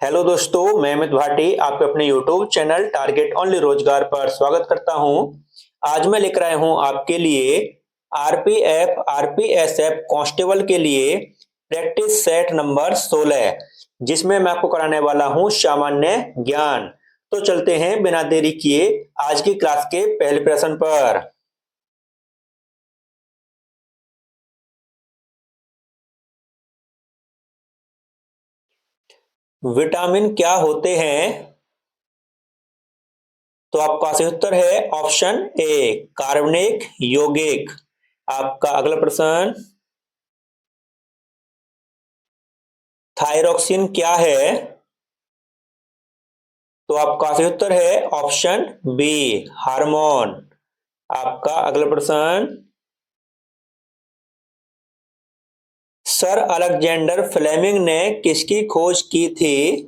Hello दोस्तों, मैं अमित भाटी आपके अपने यूट्यूब चैनल टारगेट ओनली रोजगार पर स्वागत करता हूं। आज मैं लेकर आया हूं आपके लिए आरपीएफ आरपीएसएफ कांस्टेबल के लिए प्रैक्टिस सेट नंबर 16, जिसमें मैं आपको कराने वाला हूं सामान्य ज्ञान। तो चलते हैं बिना देरी किए आज की क्लास के पहले प्रश्न पर। विटामिन क्या होते हैं? तो आपका सही उत्तर है ऑप्शन ए, कार्बनिक यौगिक। आपका अगला प्रश्न, थायरॉक्सिन क्या है? तो आपका सही उत्तर है ऑप्शन बी, हार्मोन। आपका अगला प्रश्न, सर अलेक्जेंडर फ्लेमिंग ने किसकी खोज की थी?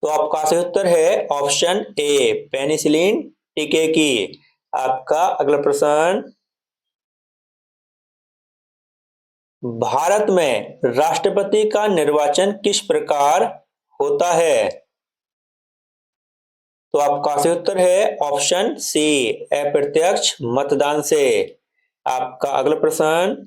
तो आपका सही उत्तर है ऑप्शन ए, पेनिसिलिन टीके की। आपका अगला प्रश्न, भारत में राष्ट्रपति का निर्वाचन किस प्रकार होता है? तो आपका सही उत्तर है ऑप्शन सी, अप्रत्यक्ष मतदान से। आपका अगला प्रश्न,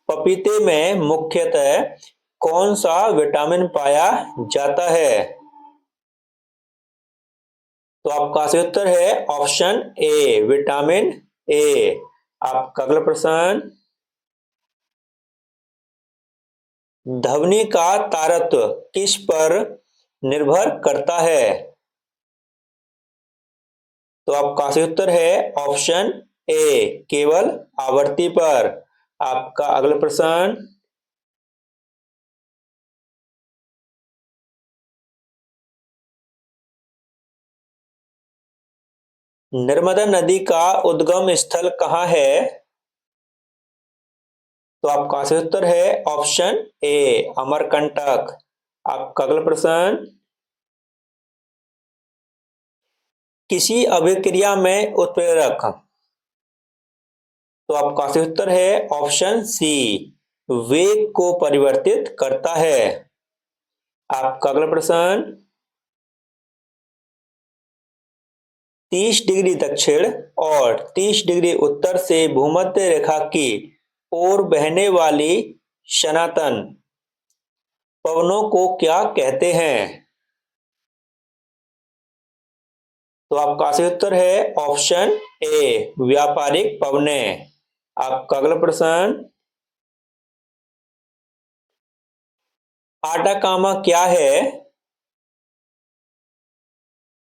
पपीते में मुख्यतः कौन सा विटामिन पाया जाता है? तो आपका सही उत्तर है ऑप्शन ए, विटामिन ए। आपका अगला प्रश्न, ध्वनि का तारत्व किस पर निर्भर करता है? तो आपका सही उत्तर है ऑप्शन ए, केवल आवृत्ति पर। आपका अगला प्रश्न, नर्मदा नदी का उद्गम स्थल कहाँ है? तो आपका सही उत्तर है ऑप्शन ए, अमरकंटक। आपका अगला प्रश्न, किसी अभिक्रिया में उत्प्रेरक। तो आपका सही उत्तर है ऑप्शन सी, वेग को परिवर्तित करता है। आपका अगला प्रश्न, 30 डिग्री दक्षिण और 30 डिग्री उत्तर से भूमध्य रेखा की ओर बहने वाली सनातन पवनों को क्या कहते हैं? तो आपका सही उत्तर है ऑप्शन ए, व्यापारिक पवने। आपका अगला प्रश्न, आटाकामा क्या है?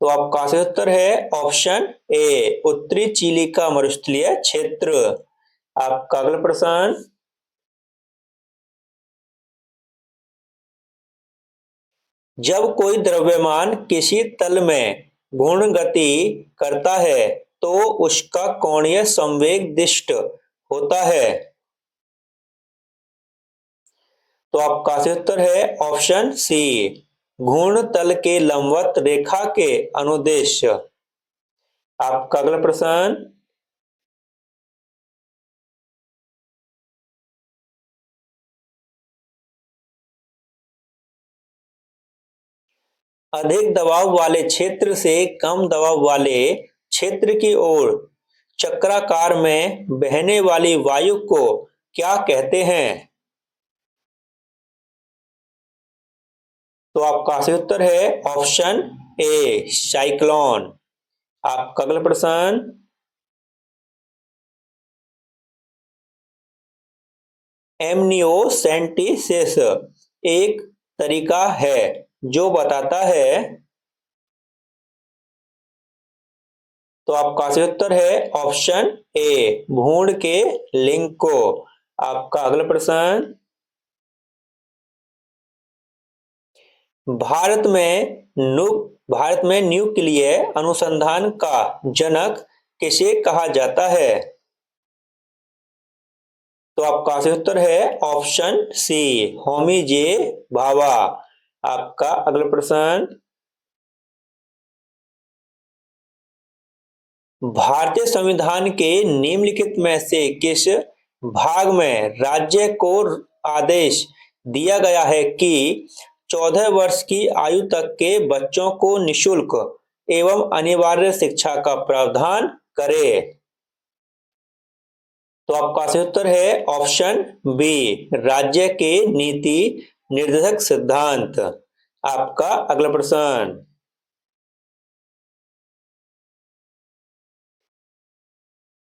तो आपका सही उत्तर है ऑप्शन ए, उत्तरी चिली का मरुस्थलीय क्षेत्र। आपका अगला प्रश्न, जब कोई द्रव्यमान किसी तल में घूर्ण गति करता है तो उसका कोणीय संवेग दिष्ट होता है। तो आपका सही उत्तर है ऑप्शन सी, घूर्ण तल के लंबवत रेखा के अनुदेश। आपका अगला प्रश्न, अधिक दबाव वाले क्षेत्र से कम दबाव वाले क्षेत्र की ओर चक्राकार में बहने वाली वायु को क्या कहते हैं? तो आपका सही उत्तर है ऑप्शन ए, साइक्लोन। आपका अगला प्रश्न, एमनियोसेंटिसिस एक तरीका है जो बताता है। तो आपका सही उत्तर है ऑप्शन ए, भ्रूण के लिंग को। आपका अगला प्रश्न, भारत में नु भारत में न्यूक्लियर अनुसंधान का जनक किसे कहा जाता है? तो आपका सही उत्तर है ऑप्शन सी, होमी जे भाभा। आपका अगला प्रश्न, भारतीय संविधान के निम्नलिखित में से किस भाग में राज्य को आदेश दिया गया है कि 14 वर्ष की आयु तक के बच्चों को निःशुल्क एवं अनिवार्य शिक्षा का प्रावधान करे। तो आपका सही उत्तर है ऑप्शन बी, राज्य के नीति निर्देशक सिद्धांत। आपका अगला प्रश्न,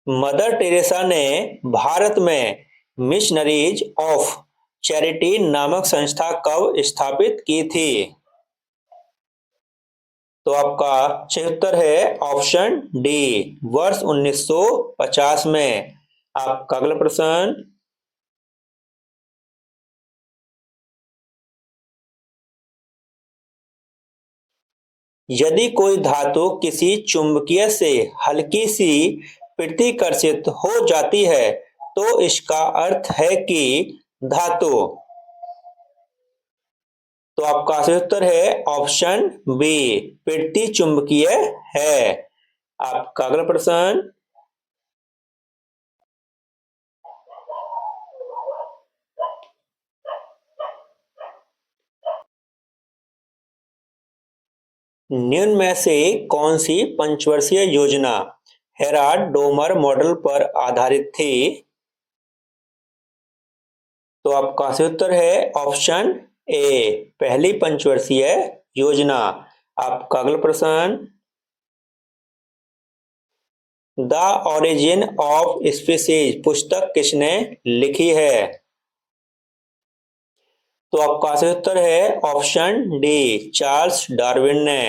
मदर टेरेसा ने भारत में मिशनरीज ऑफ चैरिटी नामक संस्था कब स्थापित की थी? तो आपका सही उत्तर है ऑप्शन डी, वर्ष 1950 में। आपका अगला प्रश्न, यदि कोई धातु किसी चुंबकीय से हल्की सी प्रतिकर्षित हो जाती है तो इसका अर्थ है कि धातु। तो आपका सही उत्तर है ऑप्शन बी, प्रति चुंबकीय है। आपका अगला प्रश्न, निम्न में से कौन सी पंचवर्षीय योजना हेराल्ड डोमर मॉडल पर आधारित थी? तो आपका सही उत्तर है ऑप्शन ए, पहली पंचवर्षीय योजना। आपका अगला प्रश्न, द ओरिजिन ऑफ स्पीसीज पुस्तक किसने लिखी है? तो आपका सही उत्तर है ऑप्शन डी, चार्ल्स डार्विन ने।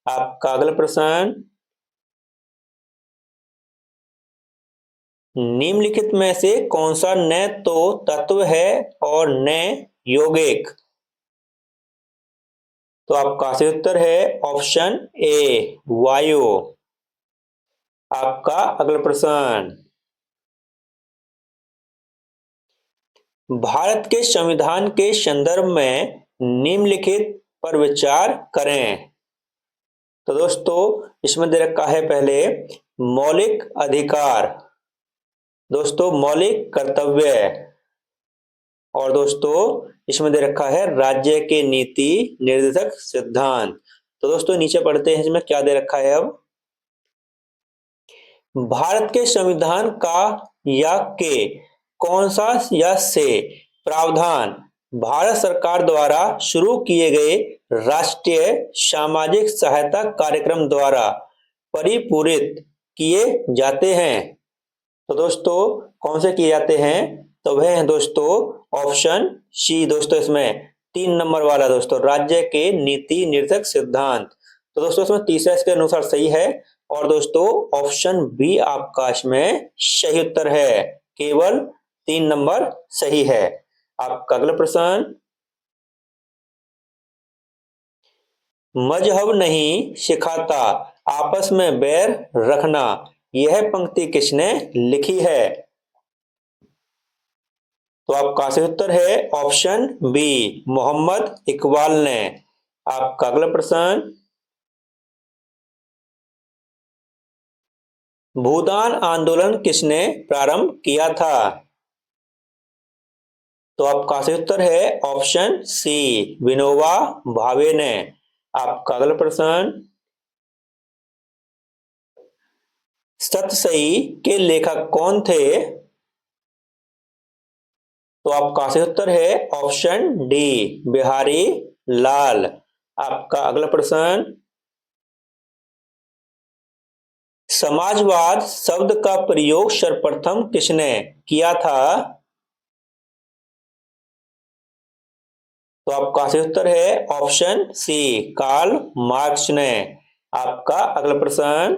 आपका अगला प्रश्न, निम्नलिखित में से कौन सा न तो तत्व है और न यौगिक? तो आपका सही उत्तर है ऑप्शन ए, वायु। आपका अगला प्रश्न, भारत के संविधान के संदर्भ में निम्नलिखित पर विचार करें। तो दोस्तों इसमें दे रखा है पहले मौलिक अधिकार, दोस्तों मौलिक कर्तव्य, और दोस्तों इसमें दे रखा है राज्य के नीति निर्देशक सिद्धांत। तो दोस्तों नीचे पढ़ते हैं इसमें क्या दे रखा है। अब भारत के संविधान का या के कौन सा या से प्रावधान भारत सरकार द्वारा शुरू किए गए राष्ट्रीय सामाजिक सहायता कार्यक्रम द्वारा परिपूरित किए जाते हैं? तो दोस्तों कौन से किए जाते हैं? तो वह है दोस्तों ऑप्शन सी, दोस्तों इसमें 3 नंबर वाला, दोस्तों राज्य के नीति निर्देशक सिद्धांत। तो दोस्तों इसमें तीसरा इसके अनुसार सही है, और दोस्तों ऑप्शन बी आपका इसमें सही उत्तर है, केवल 3 नंबर सही है। आपका अगला प्रश्न, मजहब नहीं सिखाता आपस में बैर रखना, यह पंक्ति किसने लिखी है? तो आपका सही उत्तर है ऑप्शन बी, मोहम्मद इकबाल ने। आपका अगला प्रश्न, भूदान आंदोलन किसने प्रारंभ किया था? तो आपका सही उत्तर है ऑप्शन सी, विनोबा भावे ने। आपका अगला प्रश्न, सतसई के लेखक कौन थे? तो आपका सही उत्तर है ऑप्शन डी, बिहारी लाल। आपका अगला प्रश्न, समाजवाद शब्द का प्रयोग सर्वप्रथम किसने किया था? तो आपका सही उत्तर है ऑप्शन सी, कार्ल मार्क्स ने। आपका अगला प्रश्न,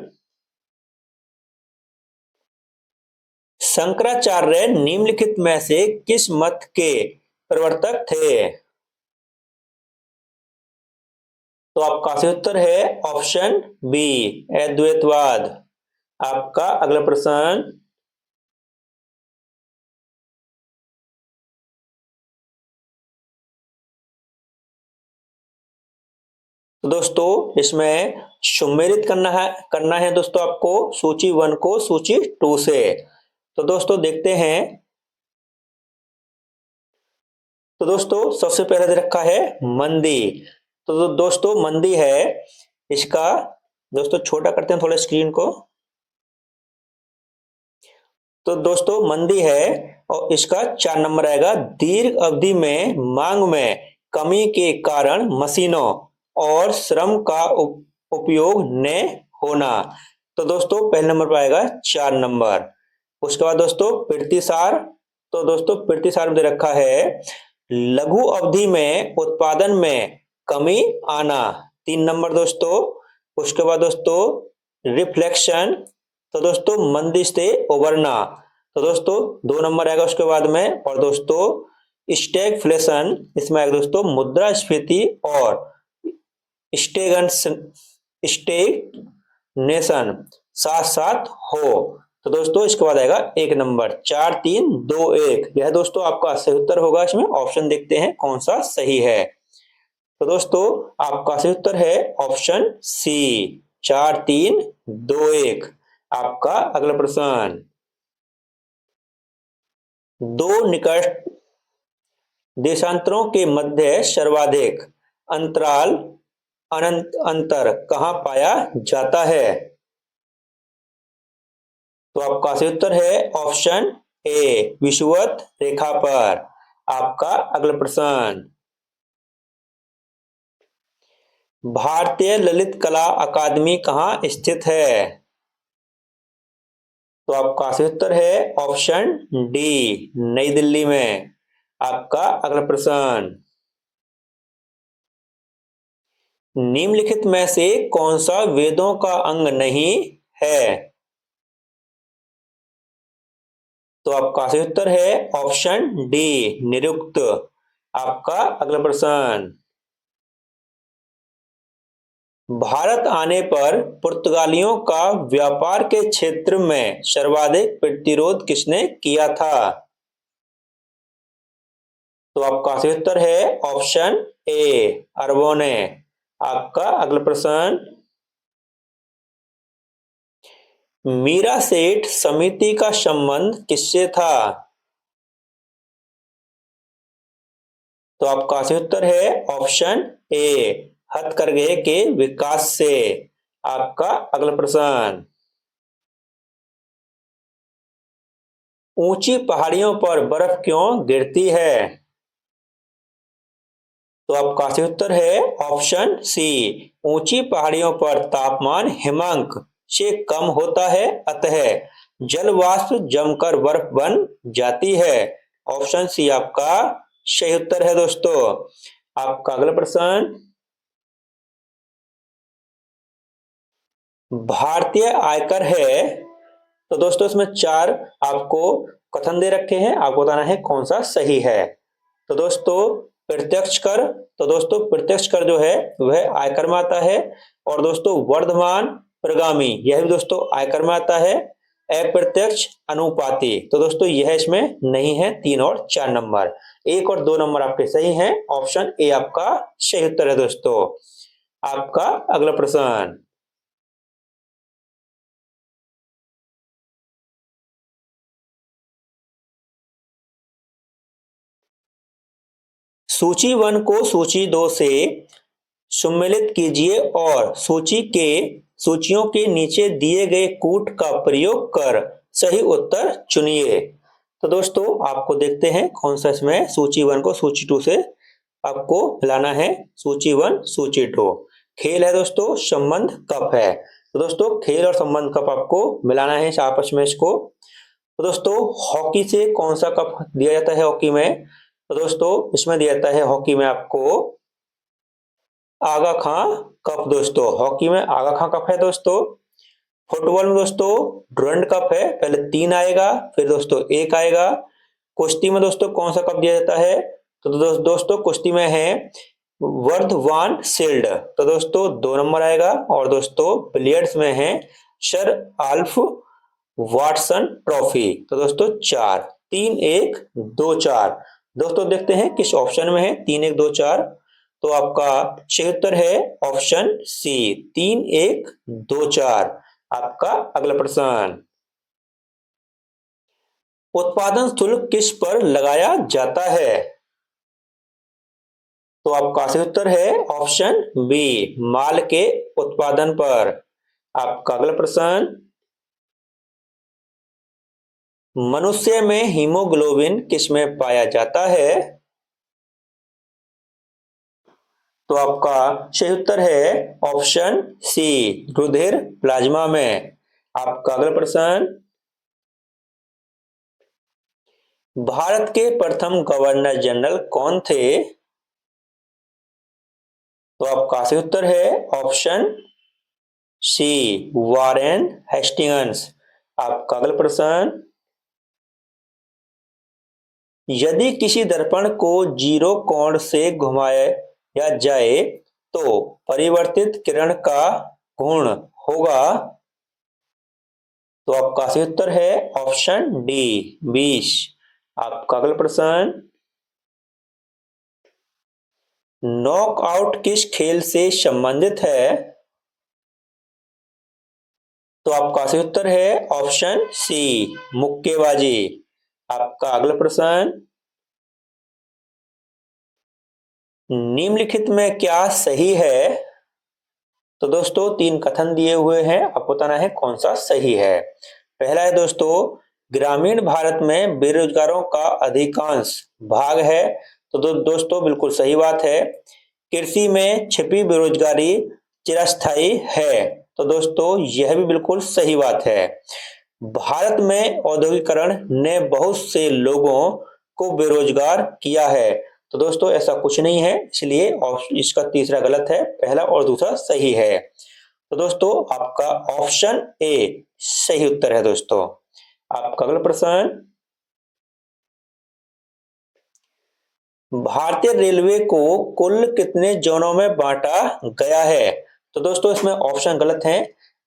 शंकराचार्य निम्नलिखित में से किस मत के प्रवर्तक थे? तो आपका सही उत्तर है ऑप्शन बी, अद्वैतवाद। आपका अगला प्रश्न, तो दोस्तों इसमें सुमेलित करना है दोस्तों आपको सूची 1 को सूची 2 से। तो दोस्तों देखते हैं तो दोस्तों सबसे पहले दे रखा है मंदी। तो दोस्तों मंदी है इसका, दोस्तों छोटा करते हैं थोड़ा स्क्रीन को। तो दोस्तों मंदी है और इसका 4 नंबर आएगा। दीर्घ अवधि में मांग में कमी के कारण मशीनों और श्रम का उपयोग न होना। तो दोस्तों पहले नंबर पर आएगा 4 नंबर। उसके बाद दोस्तों प्रीतिसार। तो दोस्तों प्रीतिसार में दे रखा है लघु अवधि में उत्पादन में कमी आना, 3 नंबर दोस्तों। उसके बाद दोस्तों रिफ्लेक्शन। तो दोस्तों मंदी से उबरना। तो दोस्तों 2 नंबर आएगा उसके बाद में। और दोस्तों स्टैगफ्लेशन, इसमें आएगा दोस्तों मुद्रास्फीति और स्टेगनेशन साथ साथ हो। तो दोस्तों इसके बाद आएगा 1 नंबर। 4 3 2 1, यह दोस्तों आपका सही उत्तर होगा। इसमें ऑप्शन देखते हैं कौन सा सही है। तो दोस्तों आपका सही उत्तर है ऑप्शन सी, 4 3 2 1। आपका अगला प्रश्न, दो निकट देशांतरों के मध्य सर्वाधिक अंतराल अंतर कहाँ पाया जाता है? तो आपका सही उत्तर है ऑप्शन ए, विषुवत रेखा पर। आपका अगला प्रश्न, भारतीय ललित कला अकादमी कहाँ स्थित है? तो आपका सही उत्तर है ऑप्शन डी, नई दिल्ली में। आपका अगला प्रश्न, निम्नलिखित में से कौन सा वेदों का अंग नहीं है? तो आपका सही उत्तर है ऑप्शन डी, निरुक्त। आपका अगला प्रश्न, भारत आने पर पुर्तगालियों का व्यापार के क्षेत्र में सर्वाधिक प्रतिरोध किसने किया था? तो आपका सही उत्तर है ऑप्शन ए, अरबों ने। आपका अगला प्रश्न, मीरा सेठ समिति का संबंध किससे था? तो आपका सही उत्तर है ऑप्शन ए, हथकरघे के विकास से। आपका अगला प्रश्न, ऊंची पहाड़ियों पर बर्फ क्यों गिरती है? तो आपका सही उत्तर है ऑप्शन सी, ऊंची पहाड़ियों पर तापमान हिमांक से कम होता है, अतः जल वाष्प जमकर बर्फ बन जाती है। ऑप्शन सी आपका सही उत्तर है दोस्तों। आपका अगला प्रश्न, भारतीय आयकर है। तो दोस्तों इसमें 4 आपको कथन दे रखे हैं, आपको बताना है कौन सा सही है। तो दोस्तों प्रत्यक्ष कर। तो दोस्तों प्रत्यक्ष कर जो है वह आयकर में आता है। और दोस्तों वर्धमान प्रगामी, यह भी दोस्तों आयकर में आता है। अप्रत्यक्ष अनुपाती, तो दोस्तों यह इसमें नहीं है। 3 और 4 नंबर, 1 और 2 नंबर आपके सही हैं। ऑप्शन ए आपका सही उत्तर है दोस्तों। आपका अगला प्रश्न, सूची 1 को सूची 2 से सम्मिलित कीजिए और सूचियों के नीचे दिए गए कूट का प्रयोग कर सही उत्तर चुनिए। तो दोस्तों आपको देखते हैं कौन सा इसमें सूची 1 को सूची 2 से आपको मिलाना है। सूची 1 सूची 2, खेल है दोस्तों, संबंध कप है। तो दोस्तों खेल और संबंध कप आपको मिलाना है आपस में इसको। तो दोस्तों हॉकी से कौन सा कप दिया जाता है हॉकी में? तो दोस्तों इसमें दिया जाता है हॉकी में आपको आगा खां कप। दोस्तों हॉकी में आगा खां कप है दोस्तों। फुटबॉल में दोस्तों डुरंड कप है, पहले 3 आएगा फिर दोस्तों 1 आएगा। कुश्ती में दोस्तों कौन सा कप दिया जाता है? तो दोस्तों कुश्ती में है वर्धवान शील्ड। तो दोस्तों 2 नंबर आएगा। और दोस्तों बिलियर्ड्स में है सर आल्फ वाटसन ट्रॉफी। तो दोस्तों 4 3 1 2 4। दोस्तों देखते हैं किस ऑप्शन में है 3 1 2 4। तो आपका सही उत्तर है ऑप्शन सी, 3 1 2 4। आपका अगला प्रश्न, उत्पादन शुल्क किस पर लगाया जाता है? तो आपका सही उत्तर है ऑप्शन बी, माल के उत्पादन पर। आपका अगला प्रश्न, मनुष्य में हीमोग्लोबिन किसमें पाया जाता है? तो आपका सही उत्तर है ऑप्शन सी, रुधिर प्लाज्मा में। आपका अगला प्रश्न, भारत के प्रथम गवर्नर जनरल कौन थे? तो आपका सही उत्तर है ऑप्शन सी, वॉरेन हेस्टिंग्स। आपका अगला प्रश्न, यदि किसी दर्पण को जीरो कोण से घुमाया जाए तो परिवर्तित किरण का गुण होगा? तो आपका सही उत्तर है ऑप्शन डी, 20। आपका अगला प्रश्न, नॉकआउट किस खेल से संबंधित है? तो आपका सही उत्तर है ऑप्शन सी, मुक्केबाजी। आपका अगला प्रश्न, निम्नलिखित में क्या सही है? तो दोस्तों तीन कथन दिए हुए हैं, आपको बताना है कौन सा सही है। पहला है दोस्तों, ग्रामीण भारत में बेरोजगारों का अधिकांश भाग है। तो दोस्तों बिल्कुल सही बात है। कृषि में छिपी बेरोजगारी चिरस्थायी है। तो दोस्तों यह भी बिल्कुल सही बात है। भारत में औद्योगिकरण ने बहुत से लोगों को बेरोजगार किया है। तो दोस्तों ऐसा कुछ नहीं है, इसलिए इसका तीसरा गलत है, पहला और दूसरा सही है। तो दोस्तों आपका ऑप्शन ए सही उत्तर है दोस्तों। आपका अगला प्रश्न, भारतीय रेलवे को कुल कितने जोनों में बांटा गया है? तो दोस्तों इसमें ऑप्शन गलत हैं।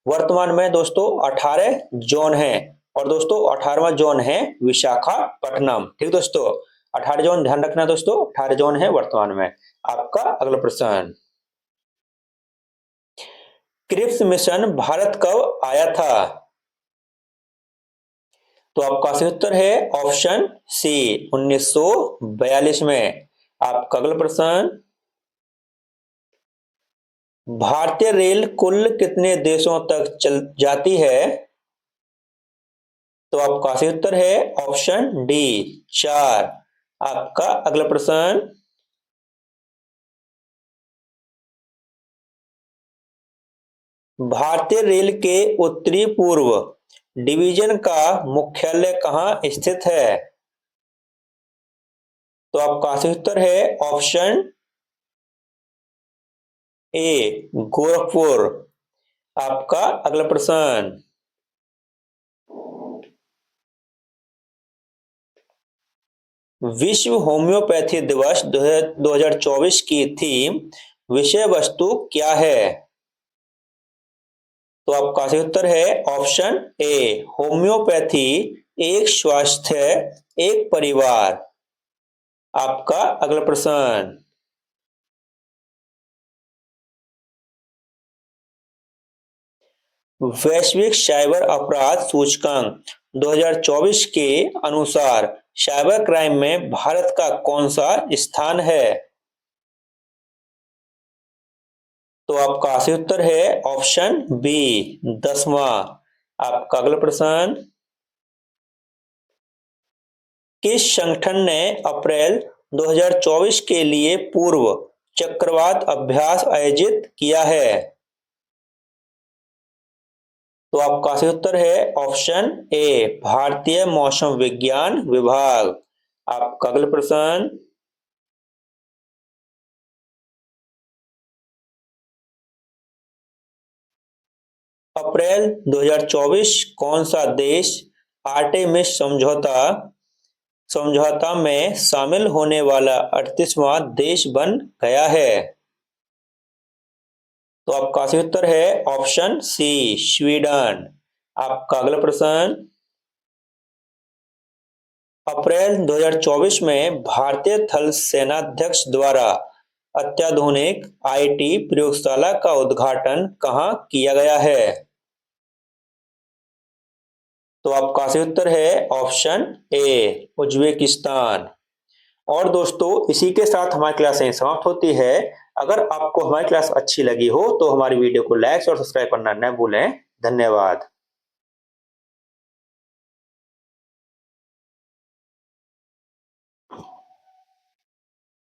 वर्तमान में दोस्तों 18 जोन हैं और दोस्तों 18वां जोन है विशाखापट्टनम। ठीक दोस्तों, 18 जोन ध्यान रखना दोस्तों, 18 जोन है वर्तमान में। आपका अगला प्रश्न, क्रिप्स मिशन भारत कब आया था? तो आपका सही उत्तर है ऑप्शन सी, 1942 में। आपका अगला प्रश्न, भारतीय रेल कुल कितने देशों तक चल जाती है? तो आपका सही उत्तर है ऑप्शन डी, 4। आपका अगला प्रश्न, भारतीय रेल के उत्तरी पूर्व डिवीजन का मुख्यालय कहाँ स्थित है? तो आपका सही उत्तर है ऑप्शन ए, गोरखपुर। आपका अगला प्रश्न, विश्व होम्योपैथी दिवस 2024 की थीम विषय वस्तु क्या है? तो आपका सही उत्तर है ऑप्शन ए, होम्योपैथी एक स्वास्थ्य एक परिवार। आपका अगला प्रश्न, वैश्विक साइबर अपराध सूचकांक 2024 के अनुसार साइबर क्राइम में भारत का कौन सा स्थान है? तो आपका सही उत्तर है ऑप्शन बी, 10वां। आपका अगला प्रश्न, किस संगठन ने अप्रैल 2024 के लिए पूर्व चक्रवात अभ्यास आयोजित किया है? तो आपका सही उत्तर है ऑप्शन ए, भारतीय मौसम विज्ञान विभाग। आपका अगला प्रश्न, अप्रैल 2024 कौन सा देश आर्टेमिस समझौता समझौता में शामिल होने वाला 38वां देश बन गया है? तो आपका सही उत्तर है ऑप्शन सी, स्वीडन। आपका अगला प्रश्न, अप्रैल 2024 में भारतीय थल सेनाध्यक्ष द्वारा अत्याधुनिक आईटी प्रयोगशाला का उद्घाटन कहाँ किया गया है? तो आपका सही उत्तर है ऑप्शन ए, उज्बेकिस्तान। और दोस्तों इसी के साथ हमारी क्लास यहीं समाप्त होती है। अगर आपको हमारी क्लास अच्छी लगी हो तो हमारी वीडियो को लाइक और सब्सक्राइब करना न भूलें। धन्यवाद।